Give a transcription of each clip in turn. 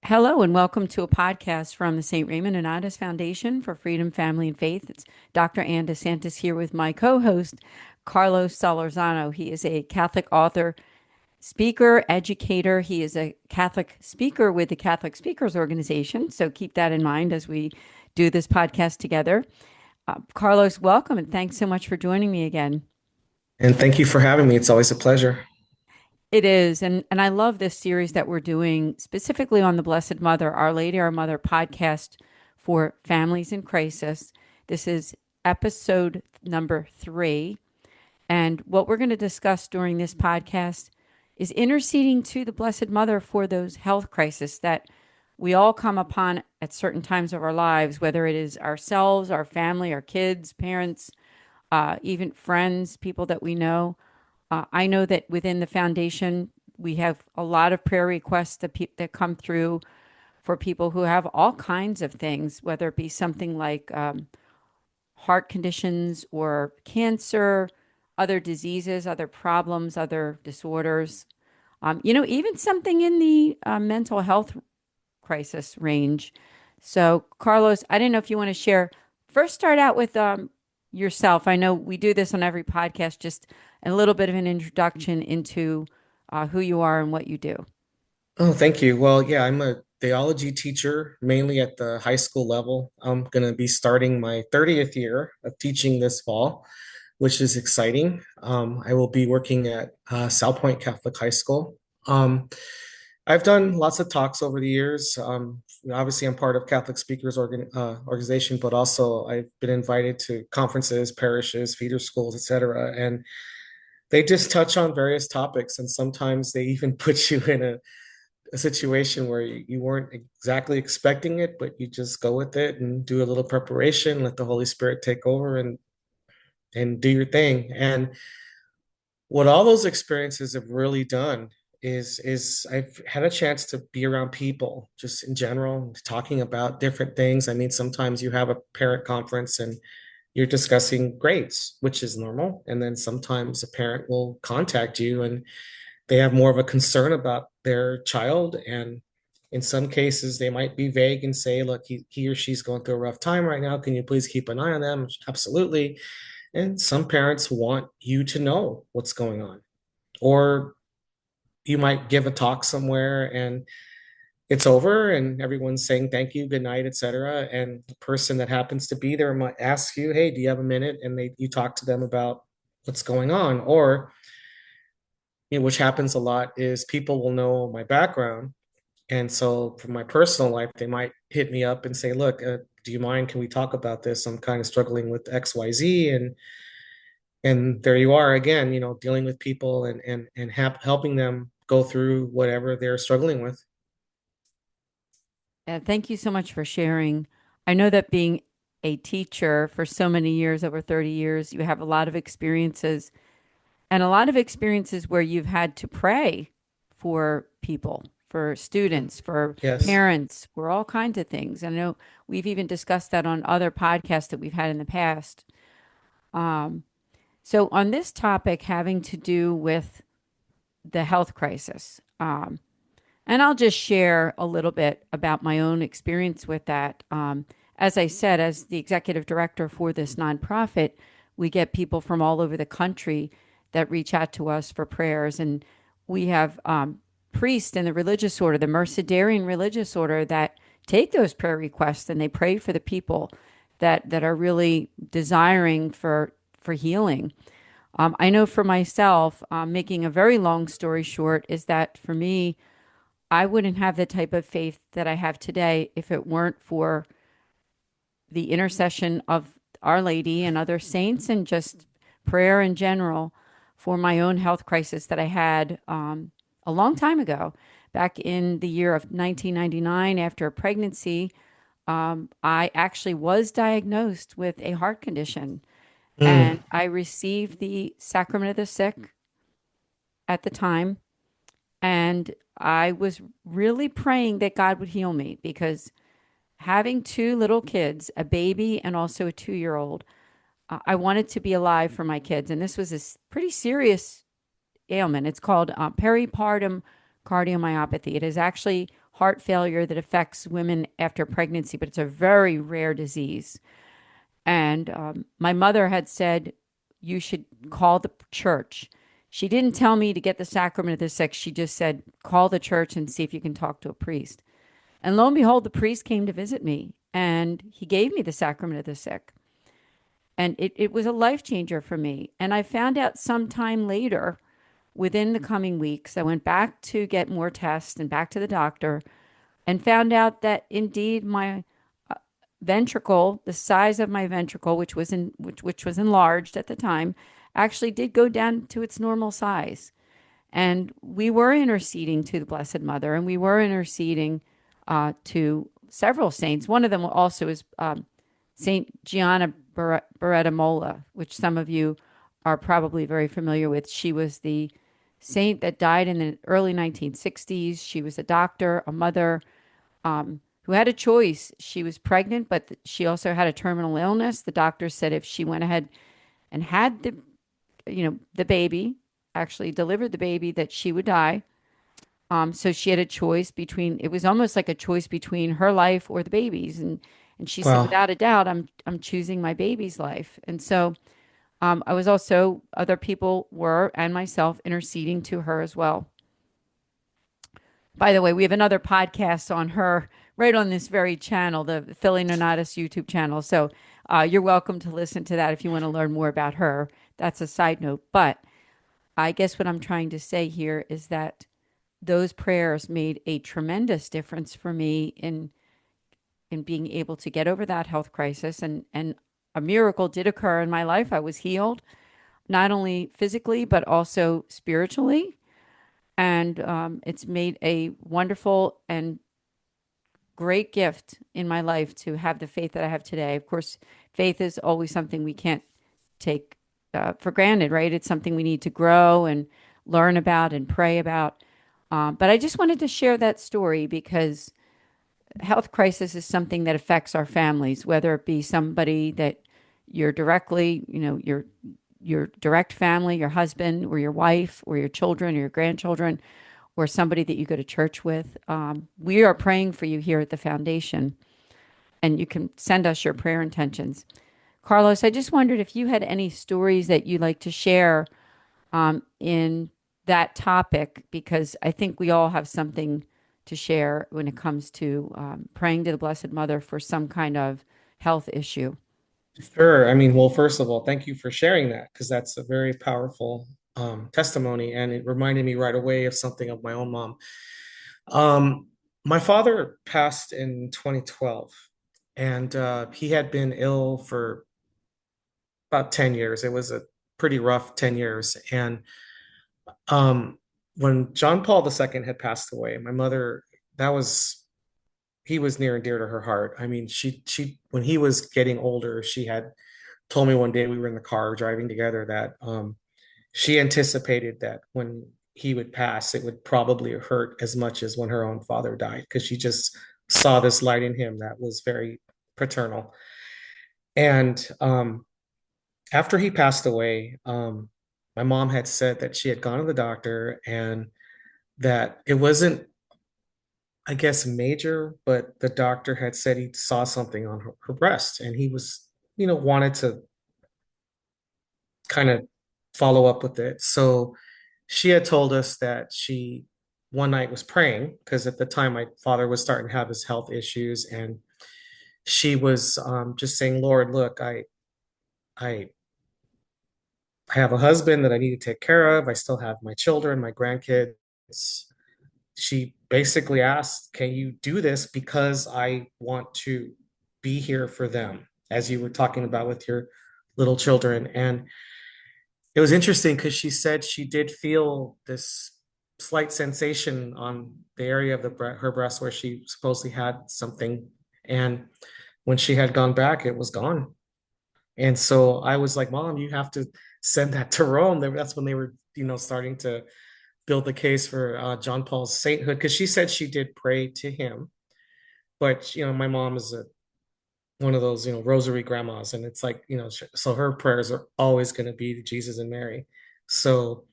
Hello and welcome to a podcast from the St. Raymond Nonnatus Foundation for Freedom, Family, and Faith. It's Dr. Ann DeSantis here with my co-host, Carlos Solorzano. He is a Catholic author, speaker, educator. He is a Catholic speaker with the Catholic Speakers Organization. So keep that in mind as we do this podcast together. Carlos, welcome and thanks so much for joining me again. And thank you for having me. It's always a pleasure. It is. And I love this series that we're doing specifically on the Blessed Mother, Our Lady, Our Mother podcast for families in crisis. This is episode number 3. And what we're going to discuss during this podcast is interceding to the Blessed Mother for those health crises that we all come upon at certain times of our lives, whether it is ourselves, our family, our kids, parents, even friends, people that we know. I know that within the foundation, we have a lot of prayer requests that come through for people who have all kinds of things, whether it be something like heart conditions or cancer, other diseases, other problems, other disorders. Even something in the mental health crisis range. So, Carlos, I didn't know if you want to share. First, start out with yourself. I know we do this on every podcast, just a little bit of an introduction into who you are and what you do. Oh, thank you. Well, yeah, I'm a theology teacher, mainly at the high school level. I'm going to be starting my 30th year of teaching this fall, which is exciting. I will be working at South Point Catholic High School. Um, I've done lots of talks over the years. Obviously, I'm part of Catholic Speakers Organization, but also I've been invited to conferences, parishes, feeder schools, etc. And they just touch on various topics, and sometimes they even put you in a situation where you weren't exactly expecting it, but you just go with it and do a little preparation, let the Holy Spirit take over and do your thing. And what all those experiences have really done is I've had a chance to be around people just in general, talking about different things. I mean, sometimes you have a parent conference and you're discussing grades, which is normal. And then sometimes a parent will contact you and they have more of a concern about their child. And in some cases, they might be vague and say, look, he or she's going through a rough time right now. Can you please keep an eye on them? Absolutely. And some parents want you to know what's going on. Or you might give a talk somewhere and it's over and everyone's saying thank you, good night, etc. And the person that happens to be there might ask you, hey, do you have a minute? And you talk to them about what's going on. Or, which happens a lot, is people will know my background. And so from my personal life, they might hit me up and say, look, do you mind? Can we talk about this? I'm kind of struggling with XYZ. And there you are again, dealing with people and helping them go through whatever they're struggling with. Thank you so much for sharing. I know that being a teacher for so many years, over 30 years, you have a lot of experiences and a lot of experiences where you've had to pray for people, for students, for Yes. parents, for all kinds of things. I know we've even discussed that on other podcasts that we've had in the past. Um, so, on this topic having to do with the health crisis, and I'll just share a little bit about my own experience with that. As I said, as the executive director for this nonprofit, we get people from all over the country that reach out to us for prayers. And we have priests in the religious order, the Mercedarian religious order, that take those prayer requests and they pray for the people that are really desiring for healing. I know for myself, making a very long story short, is that for me, I wouldn't have the type of faith that I have today if it weren't for the intercession of Our Lady and other saints and just prayer in general for my own health crisis that I had a long time ago. Back in the year of 1999, after a pregnancy, I actually was diagnosed with a heart condition Mm. and I received the sacrament of the sick at the time. And I was really praying that God would heal me because having two little kids, a baby and also a 2-year old, I wanted to be alive for my kids. And this was a pretty serious ailment. It's called peripartum cardiomyopathy. It is actually heart failure that affects women after pregnancy, but it's a very rare disease. And my mother had said, you should call the church. She didn't tell me to get the sacrament of the sick. She just said, call the church and see if you can talk to a priest. And lo and behold, the priest came to visit me and he gave me the sacrament of the sick. And it was a life changer for me. And I found out sometime later, within the coming weeks, I went back to get more tests and back to the doctor and found out that indeed my ventricle, the size of my ventricle, which was enlarged at the time, actually did go down to its normal size. And we were interceding to the Blessed Mother, and we were interceding to several saints. One of them also is Saint Gianna Beretta Mola, which some of you are probably very familiar with. She was the saint that died in the early 1960s. She was a doctor, a mother, who had a choice. She was pregnant, but she also had a terminal illness. The doctor said if she went ahead and had the baby, actually delivered the baby, that she would die. So she had a choice between, it was almost like a choice between her life or the baby's. And she said, Wow. without a doubt, I'm choosing my baby's life. And so I was also, other people were, and myself, interceding to her as well. By the way, we have another podcast on her right on this very channel, the Philly Nonnatus YouTube channel. So you're welcome to listen to that if you want to learn more about her. That's a side note. But I guess what I'm trying to say here is that those prayers made a tremendous difference for me in being able to get over that health crisis. And a miracle did occur in my life. I was healed, not only physically, but also spiritually. And it's made a wonderful and great gift in my life to have the faith that I have today. Of course, faith is always something we can't take for granted, right? It's something we need to grow and learn about and pray about. But I just wanted to share that story because health crisis is something that affects our families, whether it be somebody that you're directly, your direct family, your husband or your wife or your children or your grandchildren, or somebody that you go to church with. We are praying for you here at the foundation, and you can send us your prayer intentions. Carlos, I just wondered if you had any stories that you'd like to share in that topic, because I think we all have something to share when it comes to praying to the Blessed Mother for some kind of health issue. Sure. I mean, well, first of all, thank you for sharing that because that's a very powerful testimony, and it reminded me right away of something of my own mom. Um, my father passed in 2012, and he had been ill for about 10 years. It was a pretty rough 10 years. And um, when John Paul II had passed away, my mother, that was he was near and dear to her heart. I mean, she when he was getting older, she had told me one day we were in the car driving together that she anticipated that when he would pass, it would probably hurt as much as when her own father died because she just saw this light in him that was very paternal. And after he passed away, my mom had said that she had gone to the doctor and that it wasn't, I guess, major, but the doctor had said he saw something on her breast and he was, wanted to kind of follow up with it. So she had told us that she one night was praying because at the time my father was starting to have his health issues, and she was just saying, Lord, look, I I have a husband that I need to take care of. I still have my children, my grandkids. She basically asked, can you do this because I want to be here for them, as you were talking about with your little children. And it was interesting because she said she did feel this slight sensation on the area of her breast where she supposedly had something. And when she had gone back, it was gone. And so I was like, Mom, you have to send that to Rome. That's when they were, starting to build the case for John Paul's sainthood, because she said she did pray to him. But, my mom is one of those, rosary grandmas. And it's like, so her prayers are always going to be to Jesus and Mary. So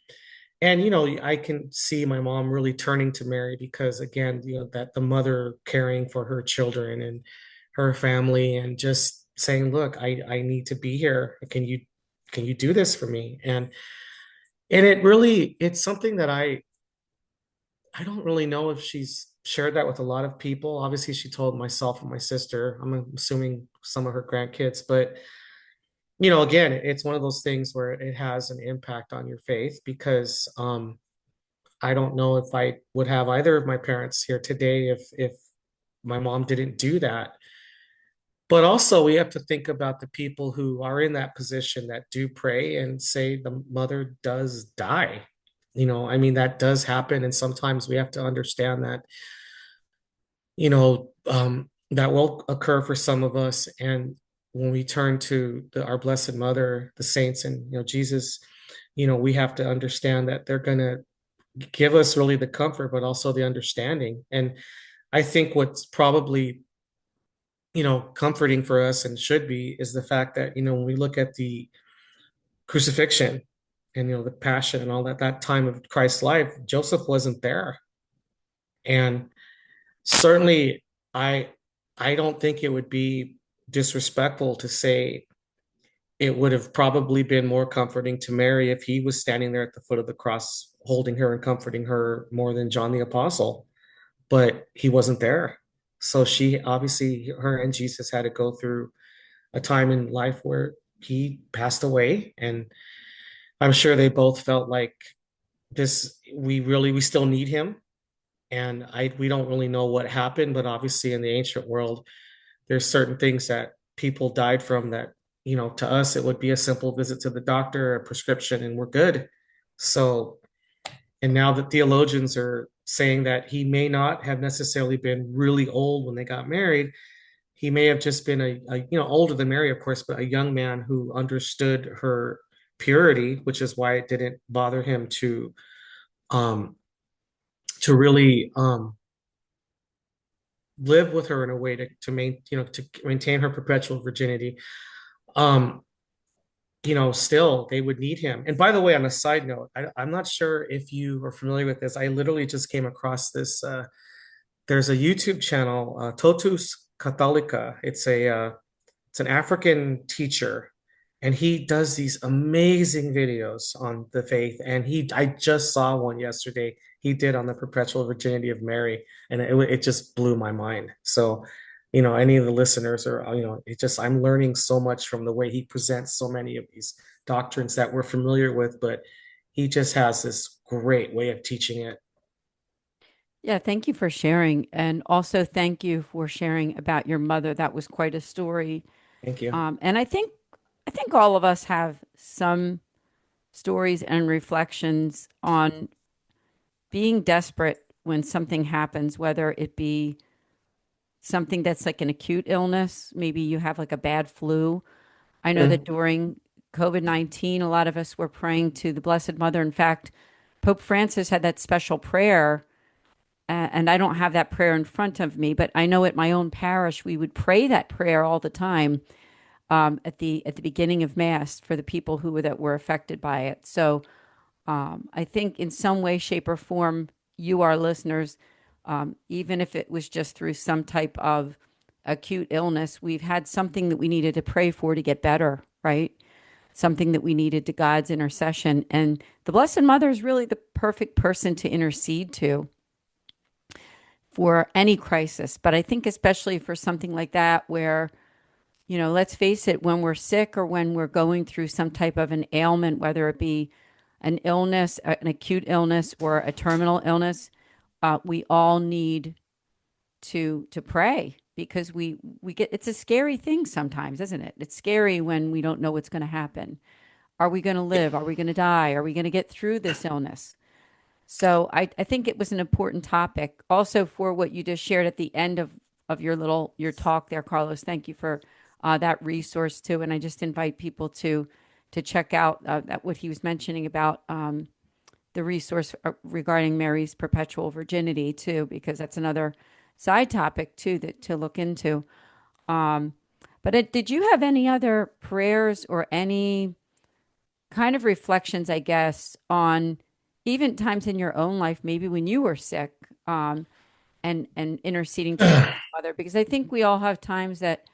And I can see my mom really turning to Mary because again, that the mother caring for her children and her family and just saying, look, I need to be here. Can you do this for me? And it's something that I don't really know if she's shared that with a lot of people. Obviously, she told myself and my sister. I'm assuming some of her grandkids, but again, it's one of those things where it has an impact on your faith because I don't know if I would have either of my parents here today if my mom didn't do that. But also, we have to think about the people who are in that position that do pray and say the mother does die. I mean, that does happen. And sometimes we have to understand that, that will occur for some of us. And when we turn to our Blessed Mother, the saints, and, Jesus, we have to understand that they're going to give us really the comfort, but also the understanding. And I think what's probably comforting for us and should be is the fact that, when we look at the crucifixion and, the passion and all that time of Christ's life, Joseph wasn't there. And certainly I I don't think it would be disrespectful to say it would have probably been more comforting to Mary if he was standing there at the foot of the cross holding her and comforting her more than John the Apostle, but he wasn't there. So she obviously, her and Jesus had to go through a time in life where he passed away. And I'm sure they both felt like we still need him. And we don't really know what happened, but obviously in the ancient world, there's certain things that people died from that, to us, it would be a simple visit to the doctor, a prescription, and we're good. So, and now the theologians are saying that he may not have necessarily been really old when they got married. He may have just been older than Mary, of course, but a young man who understood her purity, which is why it didn't bother him um, to really live with her in a way to maintain her perpetual virginity. Um, still they would need him. And by the way, on a side note, I'm not sure if you are familiar with this. I literally just came across this. There's a YouTube channel, Totus Catholica. It's an African teacher, and he does these amazing videos on the faith. And I just saw one yesterday. He did on the perpetual virginity of Mary, and it just blew my mind. So, any of the listeners are, I'm learning so much from the way he presents so many of these doctrines that we're familiar with, but he just has this great way of teaching it. Yeah, thank you for sharing. And also thank you for sharing about your mother. That was quite a story. Thank you. And I think all of us have some stories and reflections on being desperate when something happens, whether it be something that's like an acute illness, maybe you have like a bad flu. I know that Mm, during COVID-19, a lot of us were praying to the Blessed Mother. In fact, Pope Francis had that special prayer, and I don't have that prayer in front of me, but I know at my own parish we would pray that prayer all the time at the beginning of Mass for the people that were affected by it. So I think in some way, shape, or form, you, our listeners, even if it was just through some type of acute illness, we've had something that we needed to pray for to get better, right? Something that we needed to God's intercession. And the Blessed Mother is really the perfect person to intercede to for any crisis. But I think, especially for something like that, where, let's face it, when we're sick or when we're going through some type of an ailment, whether it be an illness, an acute illness, or a terminal illness, we all need to pray because we get it's a scary thing sometimes, isn't it? It's scary when we don't know what's going to happen. Are we going to live? Are we going to die? Are we going to get through this illness? So I think it was an important topic. Also, for what you just shared at the end of your talk there, Carlos. Thank you for that resource too. And I just invite people to check out that what he was mentioning about the resource regarding Mary's perpetual virginity too, because that's another side topic too that to look into. Um, but did you have any other prayers or any kind of reflections, I guess, on even times in your own life, maybe when you were sick, and interceding to your mother, because I think we all have times that,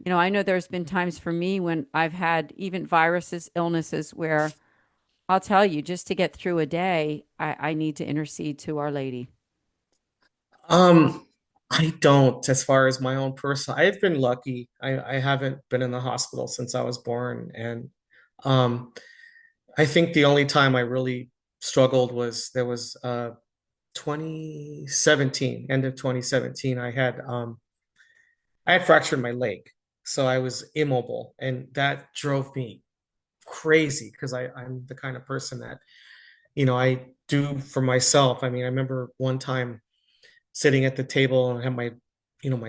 I know there's been times for me when I've had even viruses, illnesses, where I'll tell you, just to get through a day, I need to intercede to Our Lady. Um, I don't, as far as my own personal, I've been lucky. I haven't been in the hospital since I was born. And um, I think the only time I really struggled was there was 2017, end of 2017, I had fractured my leg. So I was immobile, and that drove me crazy because I'm the kind of person that, I do for myself. I mean, I remember one time sitting at the table and I had my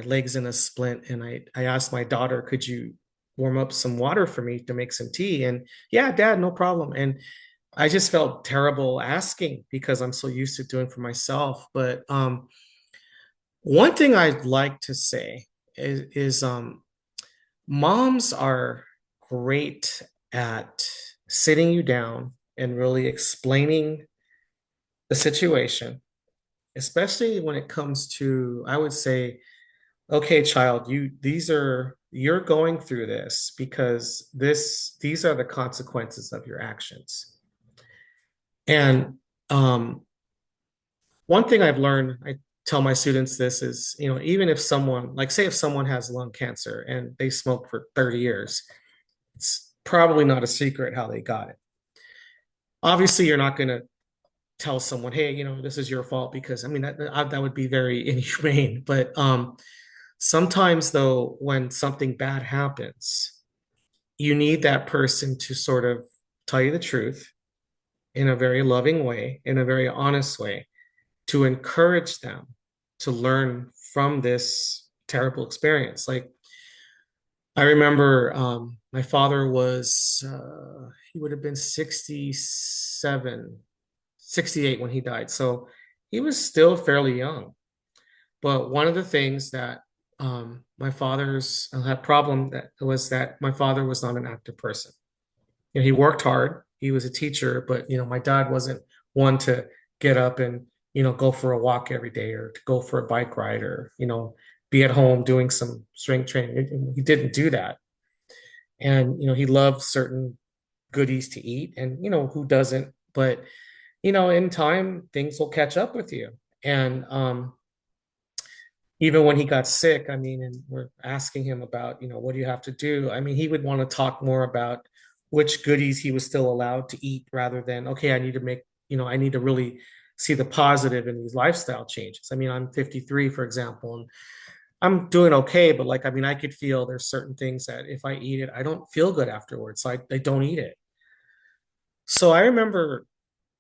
legs in a splint, and I asked my daughter, could you warm up some water for me to make some tea? And yeah, dad, no problem. And I just felt terrible asking because I'm so used to doing for myself. But one thing I'd like to say is moms are great at sitting you down and really explaining the situation, especially when it comes to, I would say, okay, child, you're going through this because these are the consequences of your actions. And one thing I've learned, I tell my students this is, even if someone, like say if someone has lung cancer and they smoke for 30 years, it's probably not a secret how they got it. Obviously, you're not going to tell someone, hey, this is your fault, because I mean that would be very inhumane. But sometimes though, when something bad happens, you need that person to sort of tell you the truth in a very loving way, in a very honest way, to encourage them to learn from this terrible experience. Like I remember my father was, he would have been 67, 68 when he died. So he was still fairly young. But one of the things that my father's had problem that was that my father was not an active person. He worked hard. He was a teacher, but my dad wasn't one to get up and go for a walk every day, or to go for a bike ride, or be at home doing some strength training. He didn't do that, and he loved certain goodies to eat, and who doesn't? But in time, things will catch up with you, and even when he got sick, I mean, and we're asking him about, what do you have to do? I mean, he would want to talk more about which goodies he was still allowed to eat, rather than, okay, I need to make, I need to really see the positive in these lifestyle changes. I mean, I'm 53, for example, and I'm doing okay, but like, I mean, I could feel there's certain things that if I eat it, I don't feel good afterwards. So I don't eat it. So I remember,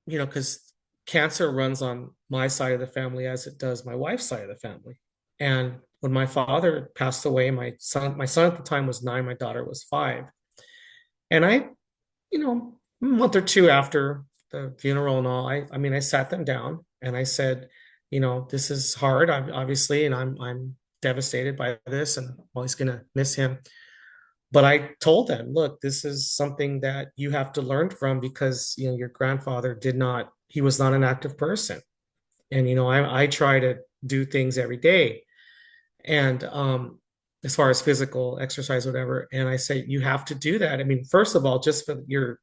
because cancer runs on my side of the family as it does my wife's side of the family. And when my father passed away, my son at the time was 9, my daughter was 5. And a month or two after the funeral and all, I mean, I sat them down and I said, this is hard, obviously, and I'm devastated by this, and I'm always gonna miss him. But I told them, look, this is something that you have to learn from, because your grandfather he was not an active person. And I try to do things every day, and as far as physical exercise, whatever. And I say you have to do that. I mean, first of all, just for the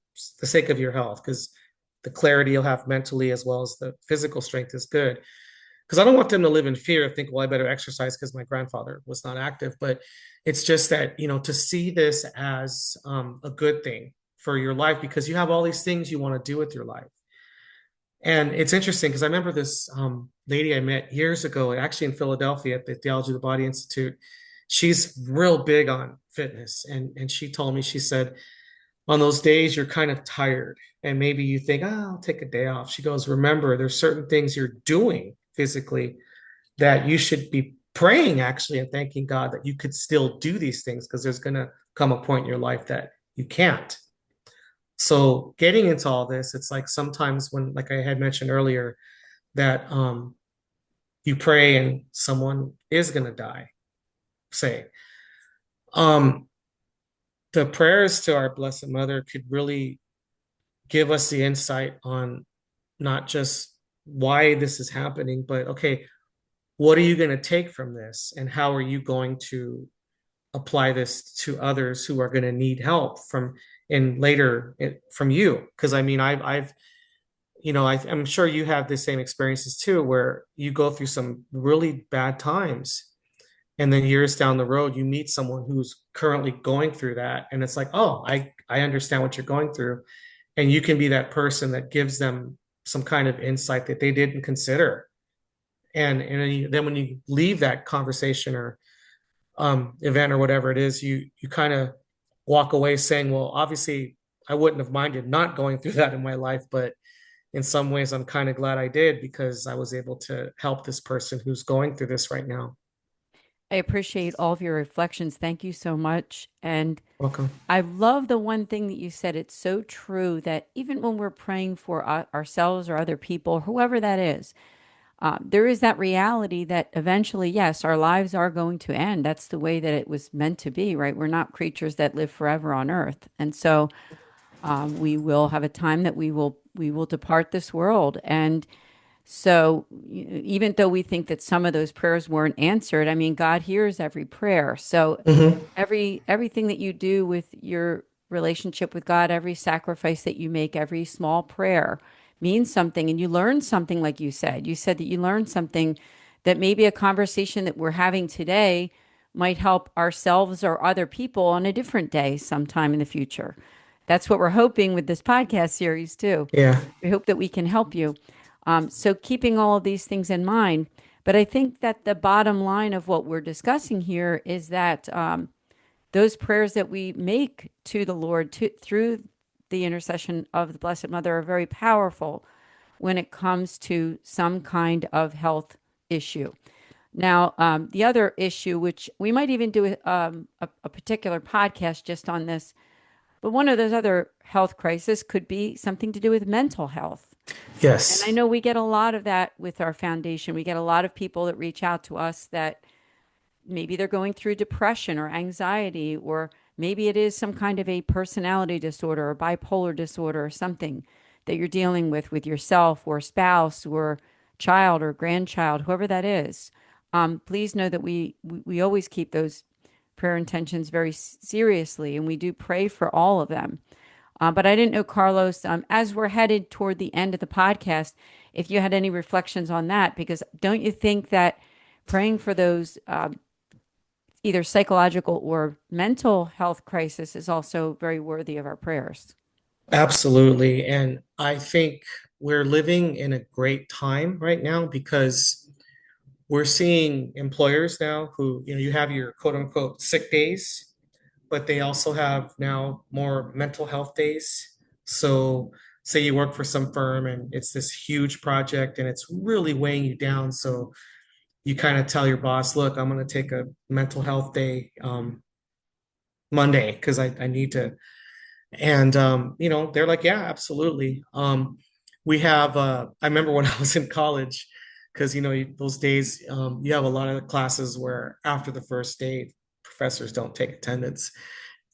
sake of your health, because the clarity you'll have mentally as well as the physical strength is good. Because I don't want them to live in fear, think, well, I better exercise because my grandfather was not active. But it's just that, to see this as a good thing for your life, because you have all these things you want to do with your life. And it's interesting because I remember this lady I met years ago, actually in Philadelphia at the Theology of the Body Institute. She's real big on fitness. And she told me, she said, on those days you're kind of tired and maybe you think, oh, I'll take a day off. She goes, remember, there's certain things you're doing physically that you should be praying actually and thanking God that you could still do these things, because there's going to come a point in your life that you can't. So getting into all this, it's like sometimes when, like I had mentioned earlier, that you pray and someone is going to die, say, um, the prayers to our Blessed Mother could really give us the insight on not just why this is happening, but okay, what are you going to take from this? And how are you going to apply this to others who are going to need help from in later from you? Because I mean, I've I'm sure you have the same experiences too, where you go through some really bad times, and then years down the road, you meet someone who's currently going through that, and it's like, oh, I understand what you're going through, and you can be that person that gives them some kind of insight that they didn't consider. And then when you leave that conversation or event or whatever it is, you kind of walk away saying, well, obviously I wouldn't have minded not going through that in my life, but in some ways I'm kind of glad I did because I was able to help this person who's going through this right now. I appreciate all of your reflections. Thank you so much. And Welcome. I love the one thing that you said. It's so true that even when we're praying for ourselves or other people, whoever that is, there is that reality that eventually, yes, our lives are going to end. That's the way that it was meant to be, right? We're not creatures that live forever on earth. And so we will have a time that we will depart this world. And so even though we think that some of those prayers weren't answered, I mean, God hears every prayer. So Hmm. everything that you do with your relationship with God, every sacrifice that you make, every small prayer means something, and you learn something. Like you said, that you learned something, that maybe a conversation that we're having today might help ourselves or other people on a different day sometime in the future. That's what we're hoping with this podcast series too. Yeah, We hope that we can help you. So keeping all of these things in mind, but I think that the bottom line of what we're discussing here is that those prayers that we make to the Lord through the intercession of the Blessed Mother are very powerful when it comes to some kind of health issue. Now, the other issue, which we might even do a particular podcast just on this, but one of those other health crises could be something to do with mental health. And I yes. know we get a lot of that with our foundation. We get a lot of people that reach out to us that maybe they're going through depression or anxiety, or maybe it is some kind of a personality disorder or bipolar disorder or something that you're dealing with yourself or spouse or child or grandchild, whoever that is. Please know that we always keep those prayer intentions very seriously, and we do pray for all of them. But I didn't know, Carlos, as we're headed toward the end of the podcast, if you had any reflections on that, because don't you think that praying for those either psychological or mental health crisis is also very worthy of our prayers? Absolutely. And I think we're living in a great time right now because we're seeing employers now who, you have your quote unquote sick days, but they also have now more mental health days. So, say you work for some firm and it's this huge project and it's really weighing you down. So, you kind of tell your boss, look, I'm going to take a mental health day Monday because I need to. And they're like, yeah, absolutely. We have I remember when I was in college, because those days you have a lot of classes where after the first day, professors don't take attendance.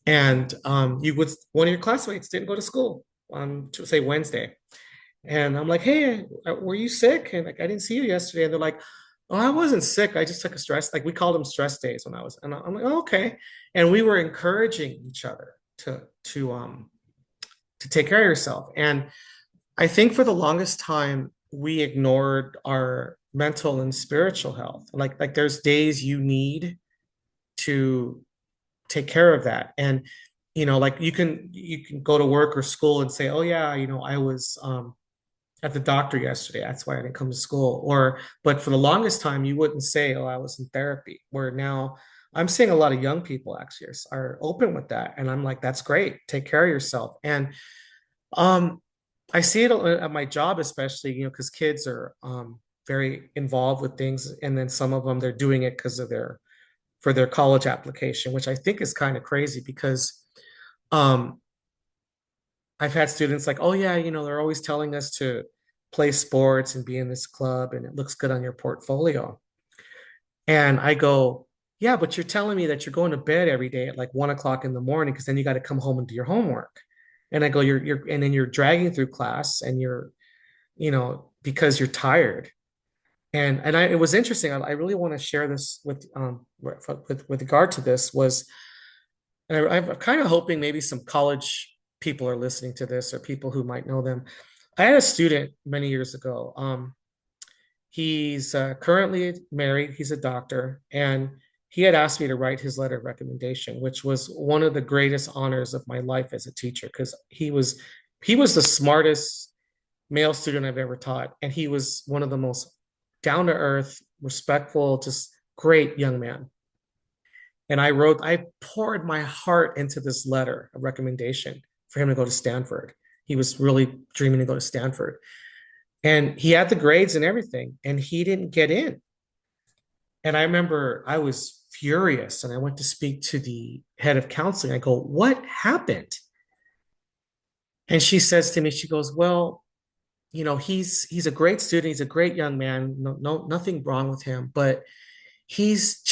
And you would one of your classmates didn't go to school on to say Wednesday. And I'm like, hey, were you sick? And like, I didn't see you yesterday. And they're like, oh, I wasn't sick. I just took a stress. Like we called them stress days when I was, and I'm like, oh, okay. And we were encouraging each other to take care of yourself. And I think for the longest time we ignored our mental and spiritual health. Like there's days you need to take care of that. And like you can go to work or school and say, oh yeah, I was at the doctor yesterday. That's why I didn't come to school. But for the longest time, you wouldn't say, "Oh, I was in therapy." Where now, I'm seeing a lot of young people actually are open with that, and I'm like, "That's great. Take care of yourself." And um, I see it at my job, especially, because kids are very involved with things, and then some of them they're doing it because of their college application, which I think is kind of crazy because um, I've had students like, oh yeah, they're always telling us to play sports and be in this club and it looks good on your portfolio. And I go, yeah, but you're telling me that you're going to bed every day at like 1 o'clock in the morning because then you got to come home and do your homework. And I go, and then you're dragging through class and you're because you're tired. And it was interesting. I really want to share this with regard to this was, and I'm kind of hoping maybe some college people are listening to this or people who might know them. I had a student many years ago. He's currently married. He's a doctor, and he had asked me to write his letter of recommendation, which was one of the greatest honors of my life as a teacher because he was the smartest male student I've ever taught, and he was one of the most down to earth, respectful, just great young man. And I poured my heart into this letter of recommendation for him to go to Stanford. He was really dreaming to go to Stanford. And he had the grades and everything, and he didn't get in. And I remember I was furious, and I went to speak to the head of counseling. I go, "What happened?" And she says to me, she goes, "Well, he's a great student. He's a great young man. No, nothing wrong with him, but he's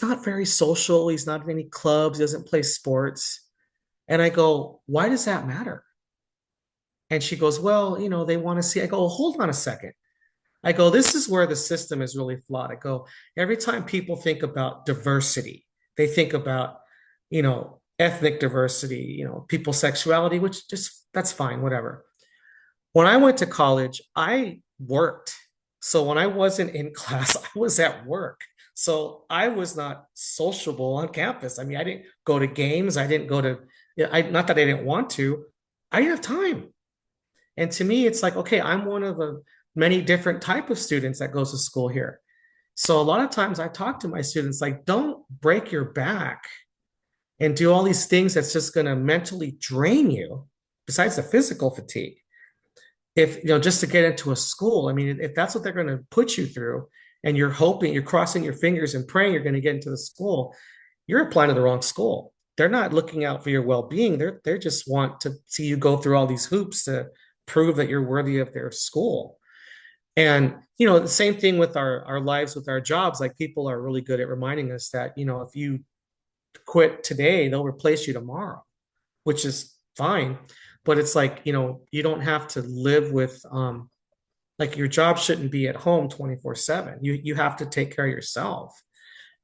not very social. He's not in any clubs. He doesn't play sports." And I go, "Why does that matter?" And she goes, "Well, they want to see." I go, "Hold on a second." I go, "This is where the system is really flawed." I go, every time people think about diversity, they think about, ethnic diversity, people's sexuality, which just that's fine, whatever. When I went to college, I worked. So when I wasn't in class, I was at work. So I was not sociable on campus. I mean, I didn't go to games. I didn't go to, not that I didn't want to, I didn't have time. And to me, it's like, okay, I'm one of the many different type of students that goes to school here. So a lot of times I talk to my students like, don't break your back and do all these things that's just going to mentally drain you, besides the physical fatigue. If, just to get into a school, I mean, if that's what they're going to put you through, and you're hoping, you're crossing your fingers and praying you're going to get into the school, you're applying to the wrong school. They're not looking out for your well-being. They just want to see you go through all these hoops to prove that you're worthy of their school. And the same thing with our lives, with our jobs. Like, people are really good at reminding us that if you quit today, they'll replace you tomorrow, which is fine. But it's like, you don't have to live with like, your job shouldn't be at home 24/7. You have to take care of yourself.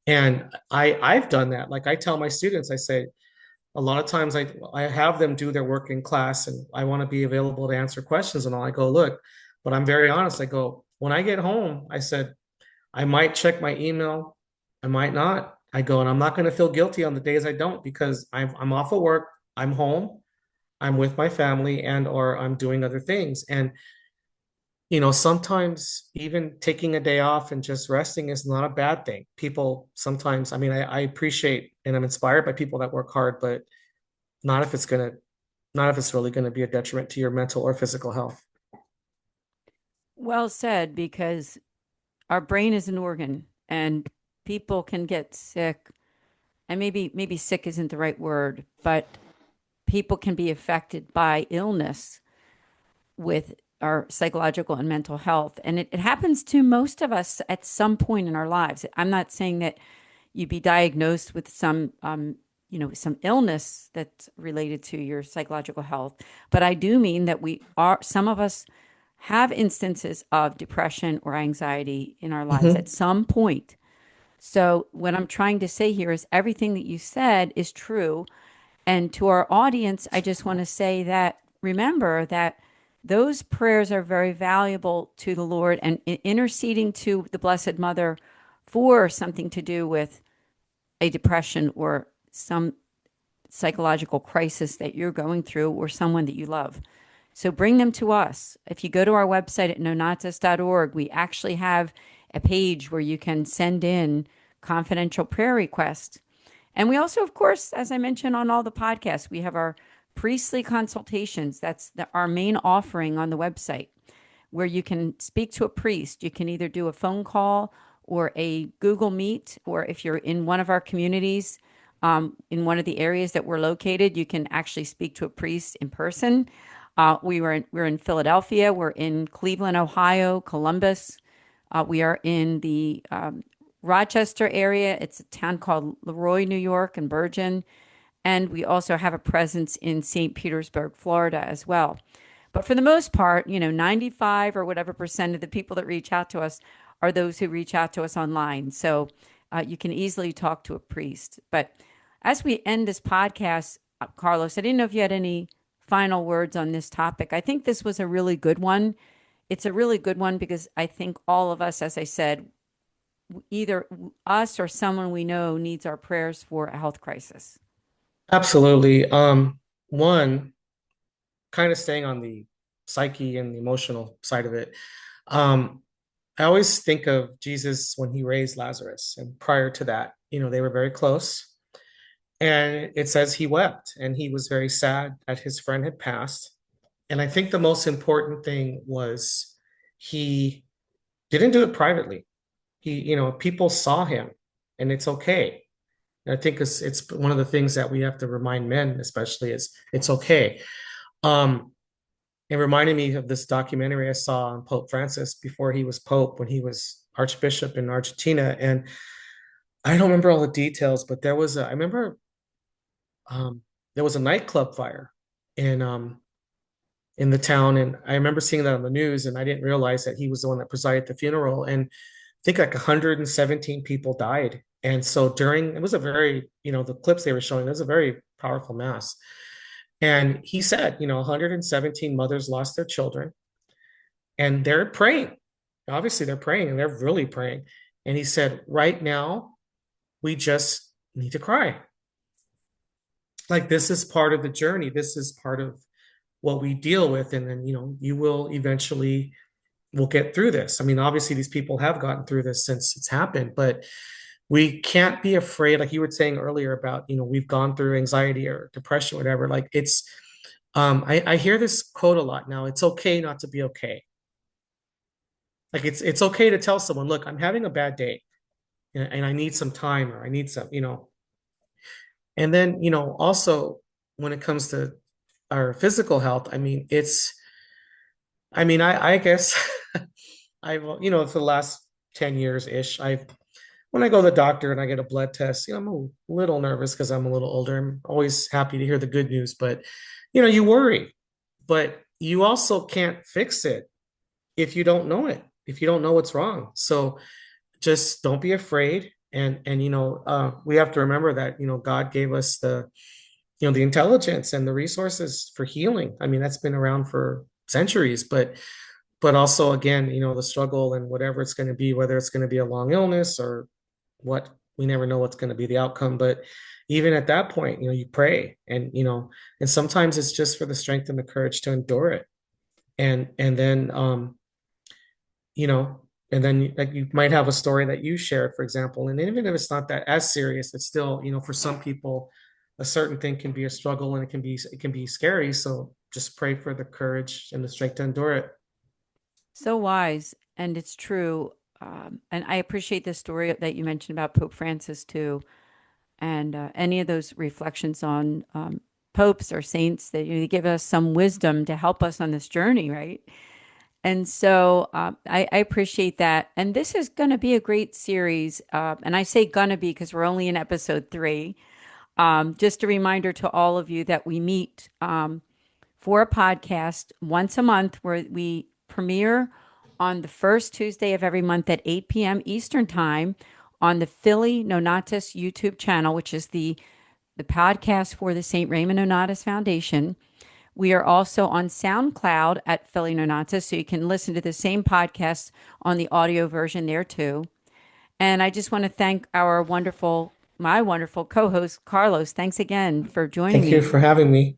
And I've done that. Like, I tell my students, I say, a lot of times I have them do their work in class, and I want to be available to answer questions and all. I go, "Look," but I'm very honest. I go, "When I get home," I said, "I might check my email. I might not." I go, "And I'm not going to feel guilty on the days I don't, because I'm off of work. I'm home. I'm with my family, and or I'm doing other things." And sometimes even taking a day off and just resting is not a bad thing. People sometimes, I mean, I appreciate and I'm inspired by people that work hard, but not if it's really gonna be a detriment to your mental or physical health. Well said, because our brain is an organ and people can get sick. And maybe sick isn't the right word, but people can be affected by illness with our psychological and mental health. And it happens to most of us at some point in our lives. I'm not saying that you be diagnosed with some illness that's related to your psychological health, but I do mean that some of us have instances of depression or anxiety in our lives Mhm. at some point. So what I'm trying to say here is everything that you said is true. And to our audience, I just want to say that remember that those prayers are very valuable to the Lord, and interceding to the Blessed Mother for something to do with a depression or some psychological crisis that you're going through or someone that you love. So bring them to us. If you go to our website at nonnatus.org, we actually have a page where you can send in confidential prayer requests. And we also, of course, as I mentioned on all the podcasts, we have our priestly consultations. That's our main offering on the website, where you can speak to a priest. You can either do a phone call or a Google Meet, or if you're in one of our communities, in one of the areas that we're located, you can actually speak to a priest in person. We're in Philadelphia. We're in Cleveland, Ohio, Columbus. We are in the Rochester area. It's a town called Leroy, New York, and Bergen. And we also have a presence in St. Petersburg, Florida as well. But for the most part, 95 or whatever percent of the people that reach out to us are those who reach out to us online. So you can easily talk to a priest. But as we end this podcast, Carlos, I didn't know if you had any final words on this topic. I think this was a really good one. It's a really good one because I think all of us, as I said, either us or someone we know needs our prayers for a health crisis. Absolutely. One, kind of staying on the psyche and the emotional side of it. Um, I always think of Jesus when he raised Lazarus, and prior to that, they were very close. And it says he wept and he was very sad that his friend had passed. And I think the most important thing was he didn't do it privately. People saw him, and it's okay. And I think it's one of the things that we have to remind men, especially, is it's okay. Um, it reminded me of this documentary I saw on Pope Francis before he was Pope, when he was Archbishop in Argentina. And I don't remember all the details, but I remember there was a nightclub fire in in the town, and I remember seeing that on the news, and I didn't realize that he was the one that presided the funeral. And I think like 117 people died. And so it was a very, the clips they were showing, it was a very powerful mass. And he said, 117 mothers lost their children, and they're praying. Obviously, they're praying, and they're really praying. And he said, right now, we just need to cry. Like, this is part of the journey. This is part of what we deal with. And then, you will eventually, we'll get through this. I mean, obviously, these people have gotten through this since it's happened, but we can't be afraid, like you were saying earlier about, we've gone through anxiety or depression, whatever. Like, I hear this quote a lot now: it's okay not to be okay. Like, it's okay to tell someone, look, I'm having a bad day, and I need some time, or I need some, and then, also when it comes to our physical health, I mean, I guess I've, for the last 10 years ish, when I go to the doctor and I get a blood test, I'm a little nervous because I'm a little older. I'm always happy to hear the good news, but, you worry. But you also can't fix it if you don't know it, if you don't know what's wrong. So just don't be afraid. And we have to remember that, God gave us the intelligence and the resources for healing. I mean, that's been around for centuries, but also, again, the struggle and whatever it's going to be, whether it's going to be a long illness or what, we never know what's going to be the outcome. But even at that point, you pray, and sometimes it's just for the strength and the courage to endure it. And then, you know, and then, like, you might have a story that you shared, for example, and even if it's not that as serious, it's still, for some people, a certain thing can be a struggle, and it can be scary. So just pray for the courage and the strength to endure it. So wise, and it's true. And I appreciate the story that you mentioned about Pope Francis too, and any of those reflections on popes or saints that they give us some wisdom to help us on this journey, right? And so I appreciate that. And this is going to be a great series. And I say gonna be because we're only in episode 3. Just a reminder to all of you that we meet for a podcast once a month, where we premiere on the first Tuesday of every month at 8 p.m. Eastern Time on the Philly Nonnatus YouTube channel, which is the podcast for the St. Raymond Nonnatus Foundation. We are also on SoundCloud at Philly Nonnatus, so you can listen to the same podcast on the audio version there too. And I just want to thank my wonderful co-host, Carlos. Thanks again for joining Thank you me. for having me.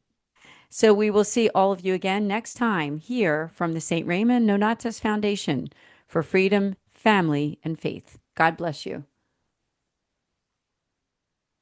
So we will see all of you again next time here from the St. Raymond Nonnatus Foundation for Freedom, Family, and Faith. God bless you.